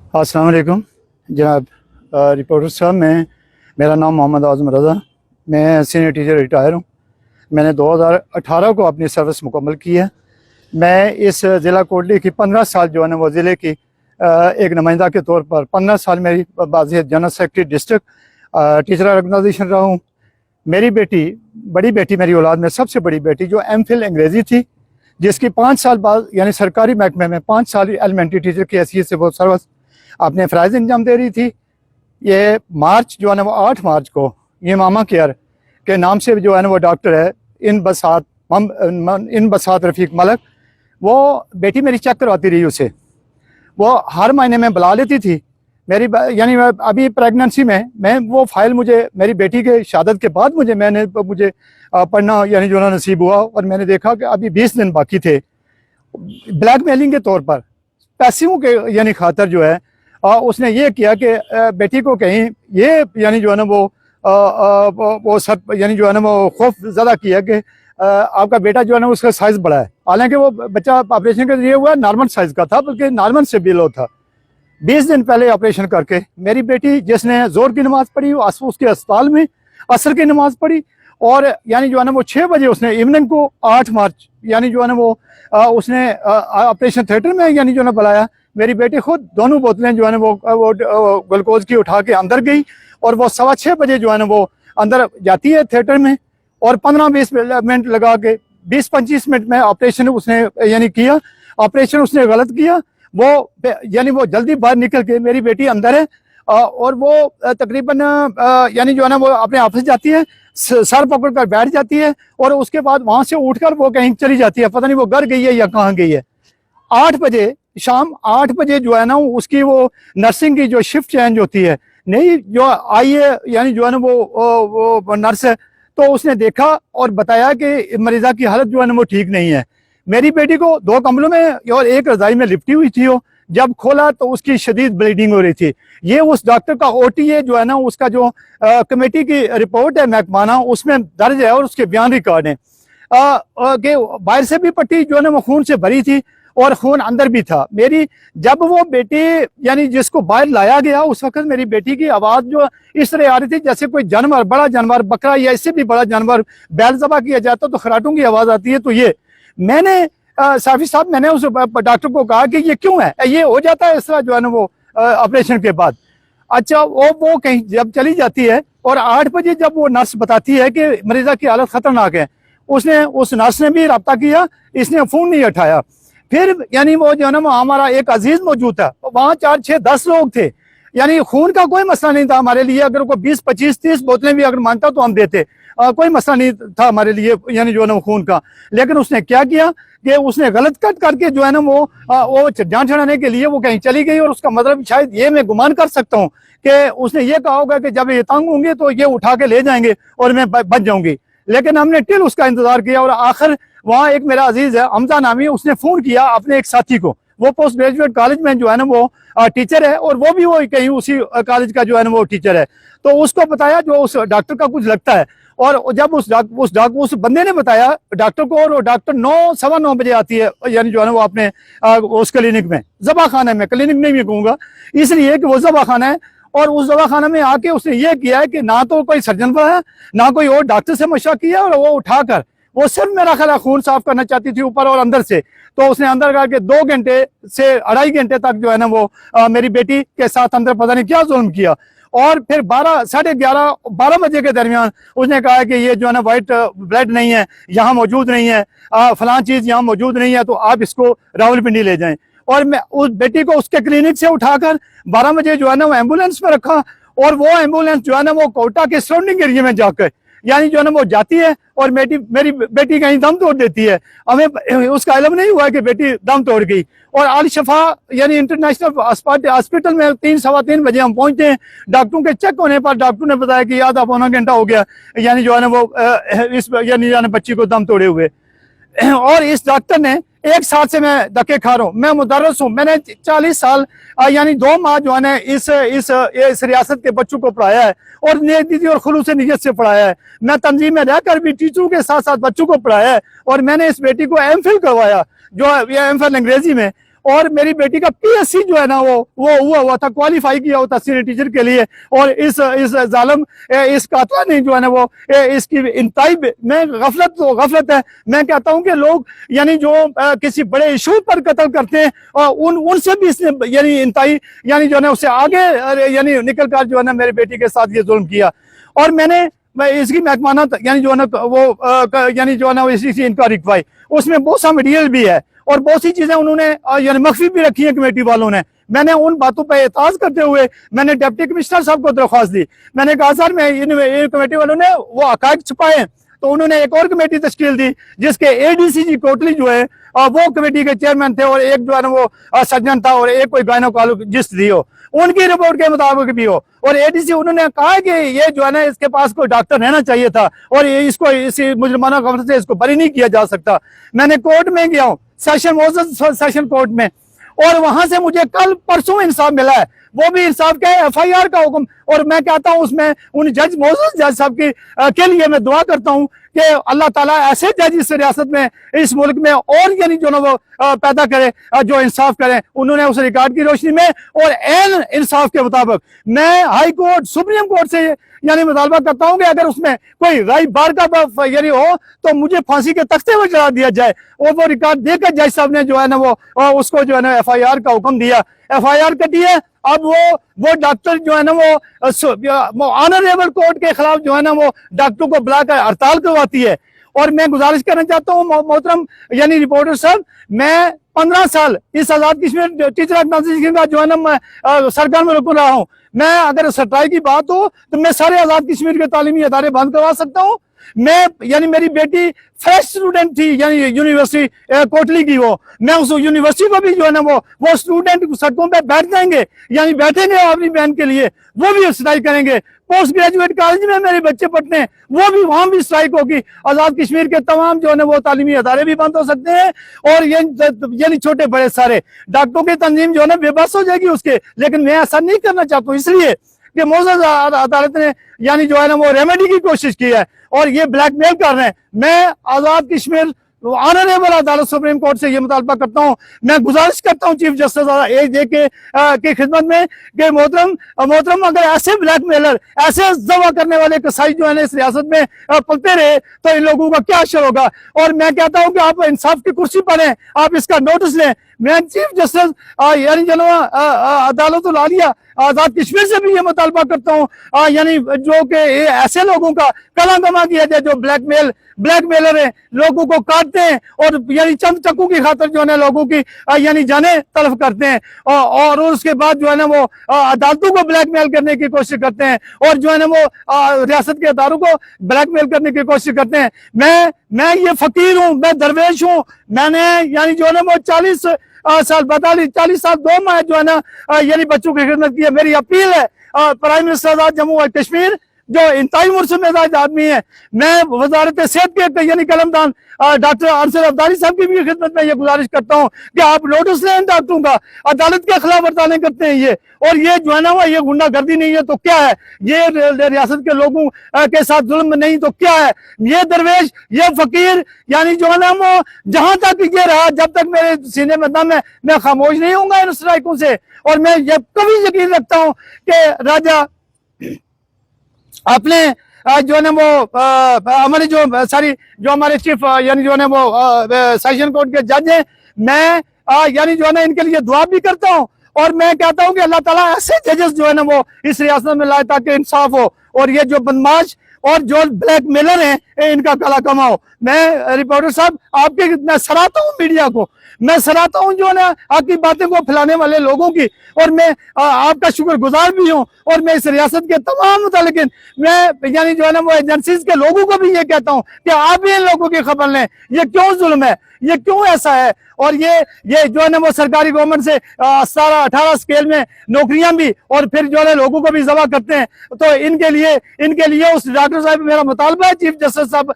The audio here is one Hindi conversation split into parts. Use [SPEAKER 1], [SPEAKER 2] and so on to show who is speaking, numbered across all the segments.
[SPEAKER 1] अस्सलाम वालेकुम जनाब रिपोर्टर साहब। मेरा नाम मोहम्मद आज़म रज़ा, मैं सीनियर टीचर रिटायर हूँ। मैंने 2018 को अपनी सर्विस मुकम्मल की है। मैं इस ज़िला कोटली की 15 साल जो है ना वो ज़िले की एक नुमाइंदा के तौर पर 15 साल मेरी बाज़ियत general secretary district teacher organisation रहा हूँ। मेरी बेटी, बड़ी बेटी, मेरी औलाद में सबसे बड़ी बेटी जो MPhil अंग्रेज़ी थी, जिसकी 5 साल बाद यानी सरकारी महकमे में 5 साल एलिमेंट्री टीचर की हैसियत से वो सर्विस अपने फ़राइज़ अंजाम दे रही थी। ये मार्च जो है ना वो 8 मार्च को ये मामा केयर के नाम से जो है ना वो डॉक्टर है इन बसात रफ़ीक मलक, वो बेटी मेरी चेक करवाती रही उसे। वो हर महीने में बुला लेती थी मेरी यानी अभी प्रेगनेंसी में मैं वो फाइल मुझे मेरी बेटी के शहादत के बाद मुझे पढ़ना यानी जो ना नसीब हुआ, और मैंने देखा कि अभी 20 दिन बाकी थे। ब्लैकमेलिंग के तौर पर पैसों के यानी खातर जो है उसने ये किया कि बेटी को कहीं ये यानी जो है ना वो सब यानी जो है ना वो खौफ ज़्यादा किया कि आपका बेटा जो है ना उसका साइज़ बड़ा है। हालांकि वो बच्चा ऑपरेशन के लिए हुआ नॉर्मल साइज़ का था, बल्कि नॉर्मल से भी लो था। 20 दिन पहले ऑपरेशन करके मेरी बेटी, जिसने जोर की नमाज़ पढ़ी, उसके अस्पताल में असर की नमाज़ पढ़ी, और यानी जो है ना वो 6 बजे उसने इवनिंग को 8 मार्च यानी जो है ना वो उसने ऑपरेशन थिएटर में यानी जो है ना बुलाया। मेरी बेटी खुद दोनों बोतलें जो है ना वो ग्लूकोज की उठा के अंदर गई, और वो 6:15 बजे जो है ना वो अंदर जाती है थिएटर में, और 15-20 मिनट लगा के 20-25 मिनट में ऑपरेशन उसने यानी किया। ऑपरेशन उसने गलत किया, वो यानी वो जल्दी बाहर निकल के, मेरी बेटी अंदर है और वो तकरीबन यानी जो है ना वो अपने ऑफिस जाती है, सर पकड़ कर बैठ जाती है, और उसके बाद वहां से उठकर वो कहीं चली जाती है, पता नहीं वो घर गई है या कहाँ गई है। 8 बजे, शाम 8 बजे जो है ना उसकी वो नर्सिंग की जो शिफ्ट चेंज होती है, नहीं जो आई है यानी जो है ना वो नर्स है, तो उसने देखा और बताया कि मरीजा की हालत जो है ना वो ठीक नहीं है। मेरी बेटी को 2 कमरों में और एक रजाई में लिपटी हुई थी वो। जब खोला तो उसकी शदीद ब्लीडिंग हो रही थी। ये उस डॉक्टर का OTA जो है ना उसका जो कमेटी की रिपोर्ट है महकमाना, उसमें दर्ज है और उसके बयान रिकॉर्ड है कि बाहर से भी पट्टी जो है ना वो खून से भरी थी और खून अंदर भी था। मेरी जब वो बेटी यानी जिसको बाहर लाया गया, उस वक्त मेरी बेटी की आवाज़ जो इस तरह आ रही थी जैसे कोई जानवर, बड़ा जानवर, बकरा या इससे भी बड़ा जानवर बैल ज़बा किया जाता तो खराटों की आवाज़ आती है। तो ये मैंने साफी साहब, मैंने उस डॉक्टर को कहा कि ये क्यों है, ये हो जाता है इस तरह जो है ना वो ऑपरेशन के बाद। अच्छा, वो कहीं जब चली जाती है और 8 बजे जब वो नर्स बताती है कि मरीजा की हालत खतरनाक है, उस नर्स ने भी रब्ता किया, इसने फ़ोन नहीं उठाया। फिर यानी वो जो है ना हमारा एक अजीज मौजूद था, वहाँ 4, 6, 10 लोग थे, यानी खून का कोई मसला नहीं था हमारे लिए। अगर कोई 20, 25, 30 बोतलें भी अगर मांगता तो हम देते, कोई मसला नहीं था हमारे लिए यानी जो है ना खून का। लेकिन उसने क्या किया कि उसने गलत कट करके जो है ना वो जान छुड़ाने के लिए वो कहीं चली गई, और उसका मतलब शायद ये मैं गुमान कर सकता हूँ कि उसने ये कहा होगा कि जब ये तंग होंगे तो ये उठा के ले जाएंगे और मैं बच जाऊंगी। लेकिन हमने टिल उसका इंतजार किया, और आखिर वहाँ एक मेरा अजीज है हमजा नामी, उसने फोन किया अपने एक साथी को, वो पोस्ट ग्रेजुएट कॉलेज में जो है ना वो टीचर है, और वो भी वो कहीं उसी कॉलेज का जो है ना वो टीचर है। तो उसको बताया जो उस डॉक्टर का कुछ लगता है, और जब उस बंदे ने बताया डॉक्टर को, और डॉक्टर 9, 9:15 बजे आती है यानी जो है ना वो अपने उस क्लिनिक में, जबा खाना में, क्लिनिक नहीं मैं कहूँगा इसलिए कि वो जबा खाना है। और उस दवा खाना में आके उसने ये किया है कि ना तो कोई सर्जन पड़ा, ना कोई और डॉक्टर से मशवरा किया, और वो उठाकर वो सिर्फ मेरा ख्याल खून साफ करना चाहती थी ऊपर और अंदर से। तो उसने अंदर करके 2 घंटे से 2.5 घंटे तक जो है ना वो मेरी बेटी के साथ अंदर पता नहीं क्या जुल्म किया। और फिर 12, 11:30, 12 बजे के दरमियान उसने कहा कि ये जो है ना वाइट ब्लड नहीं है, यहाँ मौजूद नहीं है, फलां चीज़ यहाँ मौजूद नहीं है, तो आप इसको रावलपिंडी ले जाएं। और मैं उस बेटी को उसके क्लिनिक से उठाकर 12 बजे जो है ना वो एम्बुलेंस में रखा, और वो एम्बुलेंस जो है ना वो कोटा के सराउंडिंग एरिया में जाकर यानी जो है ना वो जाती है, और मेरी बेटी कहीं दम तोड़ देती है। हमें उसका इल्म नहीं हुआ कि बेटी दम तोड़ गई। और अल शफा यानी इंटरनेशनल हॉस्पिटल में 3, 3:15 बजे हम पहुंचते हैं। डॉक्टरों के चेक होने पर डॉक्टर ने बताया कि आधा पौना घंटा हो गया यानी जो है ना वो इस यानी बच्ची को दम तोड़े हुए। और इस डॉक्टर ने एक साल से मैं धक्के खा रहा हूँ, मैं मुदर्रिस हूँ, मैंने 40 साल यानी 2 माह जो है ना इस रियासत के बच्चों को पढ़ाया है, और नेक दीदी और खुलूस नियत से पढ़ाया है। मैं तंजीम में रहकर भी टीचरों के साथ साथ बच्चों को पढ़ाया है, और मैंने इस बेटी को MPhil करवाया, जो MPhil अंग्रेजी में। और मेरी बेटी का PSC जो है ना वो हुआ था, क्वालिफाई किया हुआ था सीनियर टीचर के लिए। और इस जालिम इस कातला ने जो है ना वो इसकी इंतहाई में गफलत है। मैं कहता हूं कि लोग यानी जो किसी बड़े इशू पर कत्ल करते हैं और उनसे भी इसने यानी इंतहाई यानी जो है ना उससे आगे यानी निकल कर जो है ना मेरी बेटी के साथ ये जुल्म किया। और मैं इसकी महकमाना यानी जो है ना वो यानी जो है ना इसी से इंक्वायरी करवाई, उसमें बहुत सा मटीरियल भी है और बहुत सी चीजें उन्होंने यानी मख्फी भी रखी है कमेटी वालों ने। मैंने उन बातों पर एतराज करते हुए मैंने डिप्टी कमिश्नर साहब को दरख्वास्त दी। मैंने कहा सर मैं इन कमेटी वालों ने वो हकायक छुपाए, तो उन्होंने एक और कमेटी तश्कील दी जिसके ADCG कोटली जो है वो कमेटी के चेयरमैन थे और एक जो है ना वो सर्जन था और एक कोई गायनोकोलॉजिस्ट थी हो, उनकी रिपोर्ट के मुताबिक भी हो। और ADC उन्होंने कहा कि ये जो है ना इसके पास कोई डॉक्टर रहना चाहिए था और इसको इसी मुजरिमाना खबर से इसको बरी नहीं किया जा सकता। मैंने कोर्ट में गया हूँ, सेशन कोर्ट में, और वहां से मुझे कल परसों इंसाफ मिला है, वो भी इंसाफ का FIR का हुक्म। और मैं कहता हूं उसमें उन मोअज़्ज़ज़ जज साहब के लिए मैं दुआ करता हूं कि अल्लाह ताला ऐसे जज इस रियासत में इस मुल्क में और यानी जो ना वो पैदा करे जो इंसाफ करें। उन्होंने उस रिकॉर्ड की रोशनी में और एन इंसाफ के मुताबिक मैं हाई कोर्ट सुप्रीम कोर्ट से यानी मुतालबा करता हूं कि अगर उसमें कोई राय बार का यानी हो तो मुझे फांसी के तख्ते पर चढ़ा दिया जाए। और वो रिकॉर्ड देकर जज साहब ने जो है ना वो उसको जो है ना FIR का हुक्म दिया, FIR कटी है। अब वो डॉक्टर जो है ना वो ऑनरेबल कोर्ट के खिलाफ जो है ना वो डॉक्टरों को बुलाकर हड़ताल करवाती है। और मैं गुजारिश करना चाहता हूँ मोहतरम यानी रिपोर्टर साहब, मैं 15 साल इस आजाद कश्मीर टीचर एडमिनिस्ट्रेशन का जो है ना मैं सरकार में रुक रहा हूँ। मैं अगर सटाई की बात हो तो मैं सारे आजाद कश्मीर के तालीमी अदारे बंद करवा सकता हूँ। मैं यानी मेरी बेटी फ्रेश स्टूडेंट थी यानी यूनिवर्सिटी कोटली की, वो मैं उस यूनिवर्सिटी को भी जो है ना वो स्टूडेंट सड़कों पे बैठ जाएंगे यानी बैठेंगे अपनी बहन के लिए, वो भी स्ट्राइक करेंगे। पोस्ट ग्रेजुएट कॉलेज में मेरे बच्चे पढ़ते हैं, वो भी वहां भी स्ट्राइक होगी। आजाद कश्मीर के तमाम जो है ना वो तालीमी अदारे भी बंद हो सकते हैं और यानी छोटे बड़े सारे डॉक्टरों की तंजीम जो है ना बेबस हो जाएगी उसके। लेकिन मैं ऐसा नहीं करना चाहता हूँ इसलिए कि मुअज़्ज़ज़ अदालत ने यानी जो है ना वो रेमेडी की कोशिश की है और ये ब्लैकमेल कर रहे हैं। मैं आजाद कश्मीर ऑनरेबल अदालत सुप्रीम कोर्ट से ये मुतालबा करता हूँ, मैं गुजारिश करता हूँ चीफ जस्टिस AJ की खिदमत में कि मोहतरम अगर ऐसे ब्लैकमेलर ऐसे दवा करने वाले कसाई जो है ना इस रियासत में पलते रहे तो इन लोगों का क्या असर होगा। और मैं कहता हूँ कि आप इंसाफ की कुर्सी पर हैं, आप इसका नोटिस लें। मैं चीफ जस्टिस यानी अदालतुल आलिया आजाद कश्मीर से भी ये मुतालबा करता हूँ यानी जो कि ऐसे लोगों का कलंगमा किया जाए जो ब्लैकमेलर है, लोगों को काटते हैं और यानी चंद टक्कों की खातर जो है ना लोगों की यानी जाने तलब करते हैं और उसके बाद जो है ना वो अदालतों को ब्लैकमेल करने की कोशिश करते हैं और जो है ना वो रियासत के अदारों को ब्लैकमेल करने की कोशिश करते हैं। मैं ये फकीर हूँ, मैं दरवेश हूँ। मैंने यानी जो है ना वो 40 साल 2 माह जो है ना यानी बच्चों की खिदमत की है। मेरी अपील है प्राइम मिनिस्टर आजाद जम्मू और कश्मीर जो इंतहाई मुर्शद आदमी है, मैं वजारत सेहत के यानी कलमदान डॉक्टर अरशद अब्दाली साहब की भी खिदमत में ये गुजारिश करता हूँ कि आप नोटिस लें डॉक्टरों का, अदालत के खिलाफ वर्ताने करते हैं ये। और ये जो है ना ये गुंडागर्दी नहीं है तो क्या है, ये रियासत के लोगों के साथ जुल्म नहीं तो क्या है। ये दरवेश ये फकीर यानी जो है ना वो जहां तक ये रहा, जब तक मेरे सीने में दम है मैं खामोश नहीं होऊंगा इन स्ट्राइकों से। और मैं ये कभी यकीन रखता हूँ कि राजा अपने जो है ना वो हमारे जो सारी जो हमारे चीफ यानी जो है ना वो सेशन कोर्ट के जज हैं, मैं यानी जो है ना इनके लिए दुआ भी करता हूँ और मैं कहता हूँ कि अल्लाह ताला ऐसे जजेस जो है ना वो इस रियासत में लाए ताकि इंसाफ हो और ये जो बदमाश और जो ब्लैकमेलर हैं इनका गला कमाओ। मैं रिपोर्टर साहब आपके मैं सराहता हूँ मीडिया को, मैं सराहता हूँ जो है ना आपकी बातें को फैलाने वाले लोगों की, और मैं आपका शुक्रगुजार भी हूँ। और मैं इस रियासत के तमाम मुतालिकिन मैं यानी जो है ना वो एजेंसीज के लोगों को भी ये कहता हूँ कि आप भी इन लोगों की खबर लें, ये क्यों जुल्म है, ये क्यों ऐसा है। और ये जो है ना वो सरकारी गवर्नमेंट से 17-18 स्केल में नौकरियां भी और फिर जो है लोगों को भी जमा करते हैं, तो इनके लिए उस डॉक्टर साहब मेरा मुतालबा है चीफ जस्टिस साहब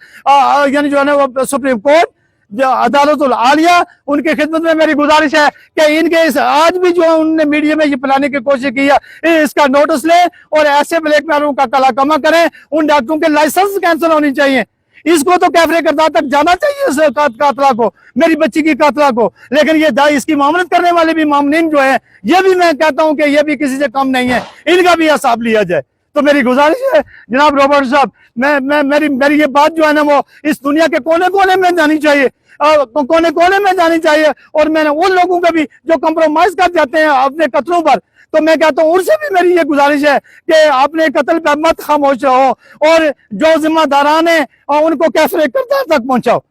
[SPEAKER 1] यानी जो है ना वो सुप्रीम कोर्ट जो अदालतुल आलिया उनकी खिदमत में मेरी गुजारिश है कि इनके इस आज भी जो उन्होंने मीडिया में ये फैलाने की कोशिश की है इसका नोटिस लें और ऐसे ब्लैकमेलरों का कला कमा करें। उन डॉक्टरों के लाइसेंस कैंसिल होनी चाहिए, इसको तो कैफरे करदार तक जाना चाहिए, इस कातला को, मेरी बच्ची की कातला को। लेकिन ये इसकी मामलत करने वाले भी मामलीन जो है, ये भी मैं कहता हूं कि ये भी किसी से कम नहीं है, इनका भी हिसाब लिया जाए। तो मेरी गुजारिश है जनाब रॉबर्ट साहब, मेरी ये बात जो है ना वो इस दुनिया के कोने कोने में जानी चाहिए, कोने कोने में जानी चाहिए। और मैंने उन लोगों को भी जो कंप्रोमाइज कर जाते हैं अपने कत्लों पर, तो मैं कहता हूं उनसे भी मेरी ये गुजारिश है कि अपने कत्ल पर मत खामोश रहो, और जो जिम्मेदारान है उनको कैफरे करदार तक पहुंचाओ।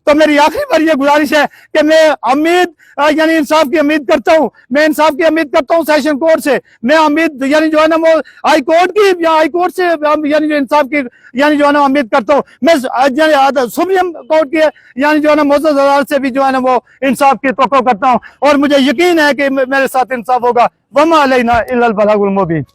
[SPEAKER 1] तो मेरी आखिरी बार ये गुजारिश है कि मैं यानी इंसाफ की उम्मीद करता हूँ, मैं इंसाफ की उम्मीद करता हूँ सेशन कोर्ट से, मैं उम्मीद यानी जो है ना वो हाई कोर्ट की या हाई कोर्ट से यानी जो इंसाफ की यानी जो है ना उम्मीद करता हूँ। मैं सुप्रीम कोर्ट की यानी जो है ना मोअज़्ज़ज़ अदालत से भी जो है ना वो इंसाफ की तवक्को करता हूँ, और मुझे यकीन है कि मेरे साथ इंसाफ होगा। वमा अलैना इल्लल बलागुल मुबीन।